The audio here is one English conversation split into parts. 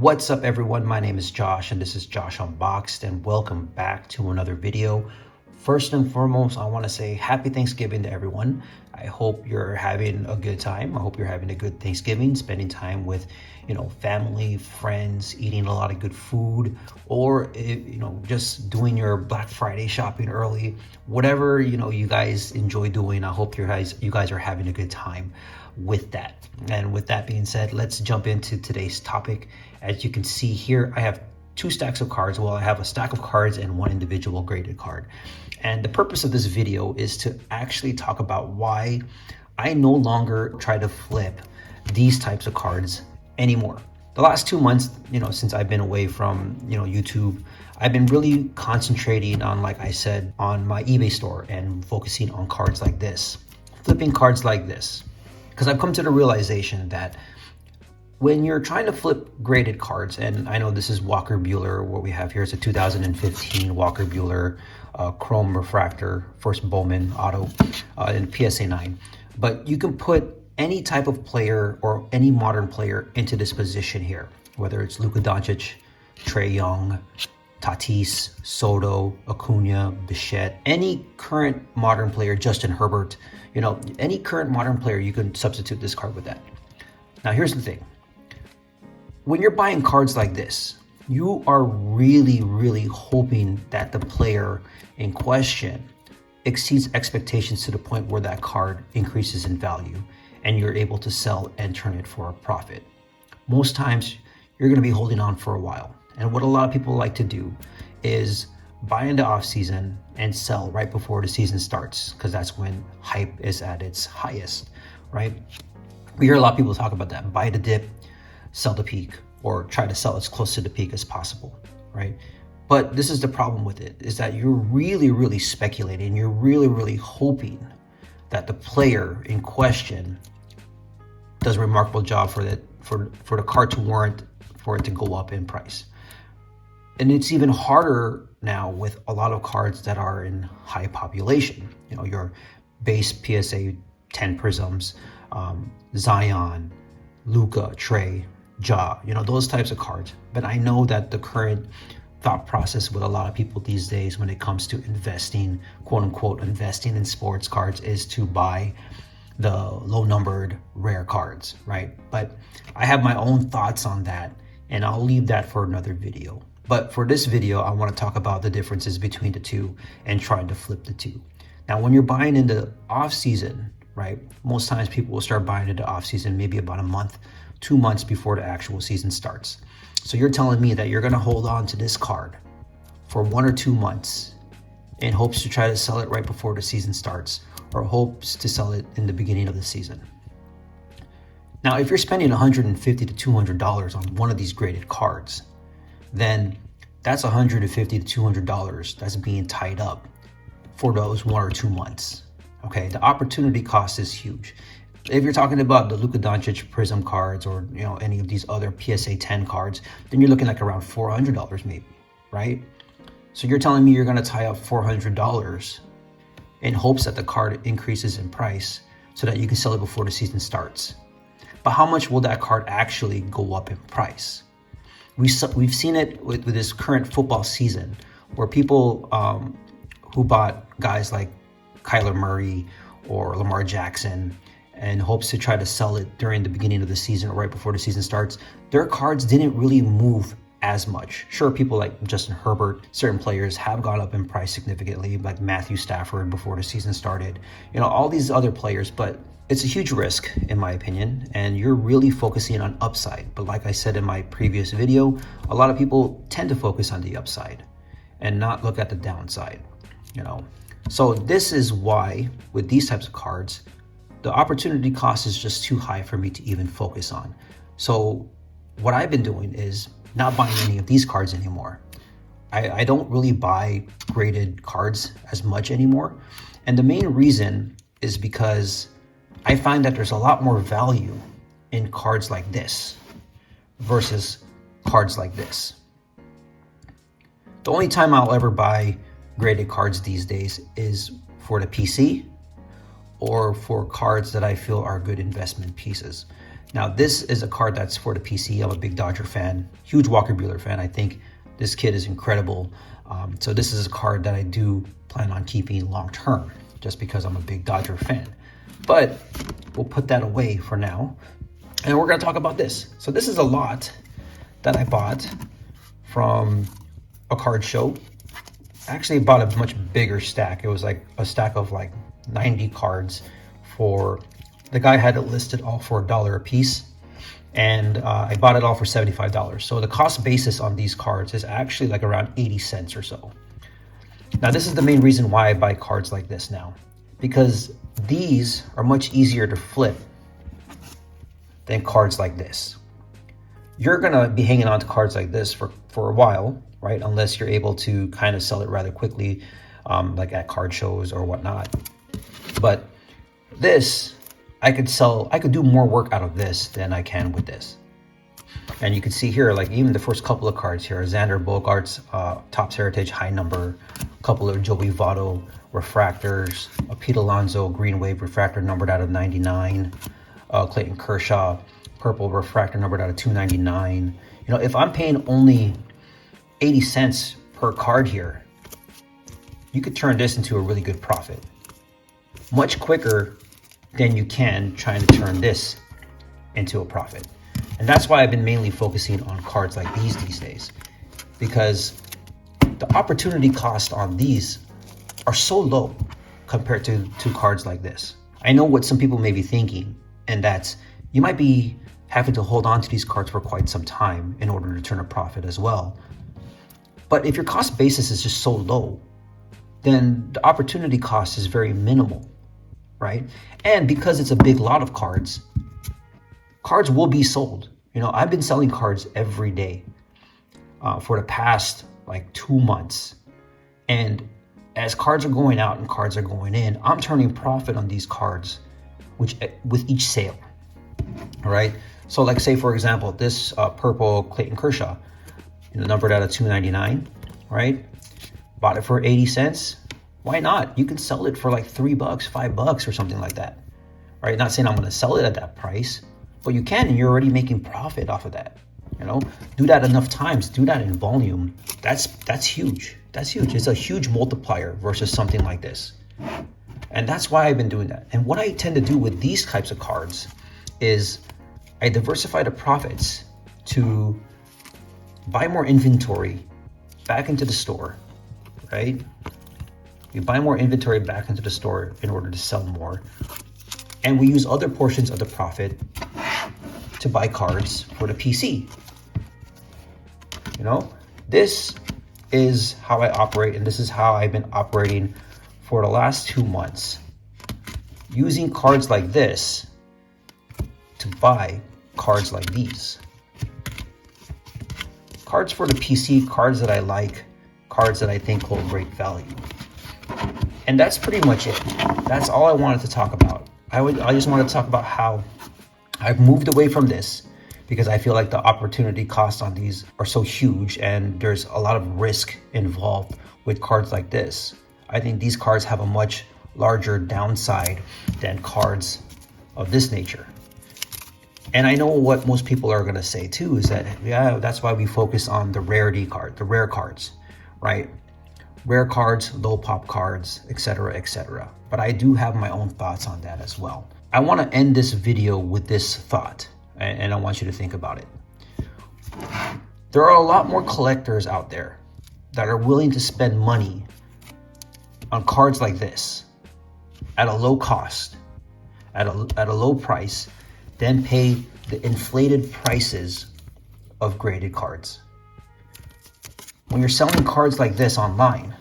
What's up everyone, my name is Josh and this is Josh Unboxed and welcome back to another video. First and foremost, I want to say happy Thanksgiving to everyone. I hope you're having a good time. I hope you're having a good Thanksgiving, spending time with, family, friends, eating a lot of good food, or, just doing your Black Friday shopping early. Whatever, you guys enjoy doing, I hope you guys are having a good time with that. And with that being said, let's jump into today's topic. As you can see here, I have two stacks of cards. Well, I have a stack of cards and one individual graded card. And the purpose of this video is to actually talk about why I no longer try to flip these types of cards anymore. The last 2 months, since I've been away from, YouTube, I've been really concentrating on, like I said, on my eBay store and focusing on cards like this, flipping cards like this. Because I've come to the realization that when you're trying to flip graded cards, and I know this is Walker Buehler, what we have here is a 2015 Walker Buehler Chrome Refractor, first Bowman auto in PSA 9. But you can put any type of player or any modern player into this position here, whether it's Luka Doncic, Trae Young, Tatis, Soto, Acuna, Bichette, any current modern player, Justin Herbert, any current modern player, you can substitute this card with that. Now, here's the thing. When you're buying cards like this, you are really hoping that the player in question exceeds expectations to the point where that card increases in value and you're able to sell and turn it for a profit. Most times, you're going to be holding on for a while. And what a lot of people like to do is buy into off season and sell right before the season starts, because that's when hype is at its highest, right? We hear a lot of people talk about that. Buy the dip, sell the peak, or try to sell as close to the peak as possible, right? But this is the problem with it, is that you're really speculating. You're really hoping that the player in question does a remarkable job for the card to warrant for it to go up in price. And it's even harder now with a lot of cards that are in high population. Your base PSA 10 Prisms, Zion, Luka, Trae, Ja, those types of cards. But I know that the current thought process with a lot of people these days when it comes to investing, quote unquote, investing in sports cards, is to buy the low numbered rare cards, right? But I have my own thoughts on that, and I'll leave that for another video. But for this video, I want to talk about the differences between the two and trying to flip the two. Now, when you're buying in the off season, right, most times people will start buying into off season maybe about a month, 2 months before the actual season starts. So you're telling me that you're going to hold on to this card for 1 or 2 months in hopes to try to sell it right before the season starts, or hopes to sell it in the beginning of the season. Now, if you're spending $150 to $200 on one of these graded cards, then that's $150 to $200 that's being tied up for those 1 or 2 months. Okay, the opportunity cost is huge. If you're talking about the Luka Doncic Prism cards or any of these other PSA 10 cards, then you're looking like around $400 maybe, right? So you're telling me you're going to tie up $400 in hopes that the card increases in price so that you can sell it before the season starts. But how much will that card actually go up in price? We've seen it with this current football season, where people who bought guys like Kyler Murray or Lamar Jackson in hopes to try to sell it during the beginning of the season or right before the season starts, their cards didn't really move as much. Sure, people like Justin Herbert, certain players have gone up in price significantly, like Matthew Stafford before the season started, all these other players, but it's a huge risk in my opinion, and you're really focusing on upside. But like I said in my previous video, a lot of people tend to focus on the upside and not look at the downside, So this is why with these types of cards, the opportunity cost is just too high for me to even focus on. So what I've been doing is not buying any of these cards anymore. I don't really buy graded cards as much anymore. And the main reason is because I find that there's a lot more value in cards like this versus cards like this. The only time I'll ever buy graded cards these days is for the PC or for cards that I feel are good investment pieces. Now, this is a card that's for the PC. I'm a big Dodger fan, huge Walker Buehler fan. I think this kid is incredible. So this is a card that I do plan on keeping long term, just because I'm a big Dodger fan. But we'll put that away for now. And we're going to talk about this. So this is a lot that I bought from a card show. Actually, I bought a much bigger stack. It was like a stack of like 90 cards for, the guy had it listed all for $1 a piece. And I bought it all for $75. So the cost basis on these cards is actually like around 80 cents or so. Now, this is the main reason why I buy cards like this now, because these are much easier to flip than cards like this. You're gonna be hanging on to cards like this for a while, right? Unless you're able to kind of sell it rather quickly, like at card shows or whatnot. But this, I could do more work out of this than I can with this. And you can see here, like even the first couple of cards here, Xander Bogaerts, Topps Heritage high number, a couple of Joey Votto refractors, a Pete Alonso Green Wave refractor numbered out of 99, Clayton Kershaw purple refractor numbered out of 299. You know, if I'm paying only 80 cents per card here, you could turn this into a really good profit. Much quicker than you can trying to turn this into a profit. And that's why I've been mainly focusing on cards like these days, because the opportunity cost on these are so low compared to cards like this. I know what some people may be thinking, and that's you might be having to hold on to these cards for quite some time in order to turn a profit as well. But if your cost basis is just so low, then the opportunity cost is very minimal, right? And because it's a big lot of cards, cards will be sold. You know, I've been selling cards every day for the past like 2 months. And as cards are going out and cards are going in, I'm turning profit on these cards with each sale, all right? So like say, for example, this purple Clayton Kershaw, you know, numbered out of 299, right? Bought it for 80 cents. Why not? You can sell it for like $3, $5 or something like that, right? Not saying I'm going to sell it at that price, but you can, and you're already making profit off of that. You know, do that enough times, do that in volume. That's huge. That's huge. It's a huge multiplier versus something like this. And that's why I've been doing that. And what I tend to do with these types of cards is I diversify the profits to buy more inventory back into the store, right? We buy more inventory back into the store in order to sell more. And we use other portions of the profit to buy cards for the PC. You know, this is how I operate, and this is how I've been operating for the last 2 months. Using cards like this to buy cards like these. Cards for the PC, cards that I like, cards that I think hold great value. And that's pretty much it. That's all I wanted to talk about. I just wanted to talk about how I've moved away from this because I feel like the opportunity costs on these are so huge and there's a lot of risk involved with cards like this. I think these cards have a much larger downside than cards of this nature. And I know what most people are going to say too is that, yeah, that's why we focus on the rarity card, the rare cards, right? Rare cards, low pop cards, etc., etc. But I do have my own thoughts on that as well. I want to end this video with this thought, and I want you to think about it. There are a lot more collectors out there that are willing to spend money on cards like this at a low cost, at a low price, than pay the inflated prices of graded cards. When you're selling cards like this online,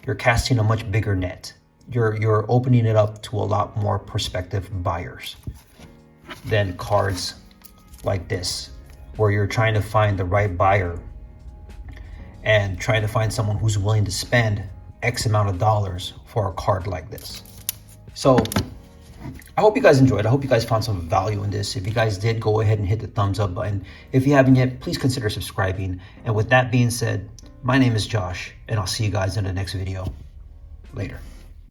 you're casting a much bigger net. You're opening it up to a lot more prospective buyers than cards like this, where you're trying to find the right buyer and trying to find someone who's willing to spend X amount of dollars for a card like this. So I hope you guys enjoyed. I hope you guys found some value in this. If you guys did, go ahead and hit the thumbs up button. If you haven't yet, please consider subscribing. And with that being said, my name is Josh, and I'll see you guys in the next video. Later.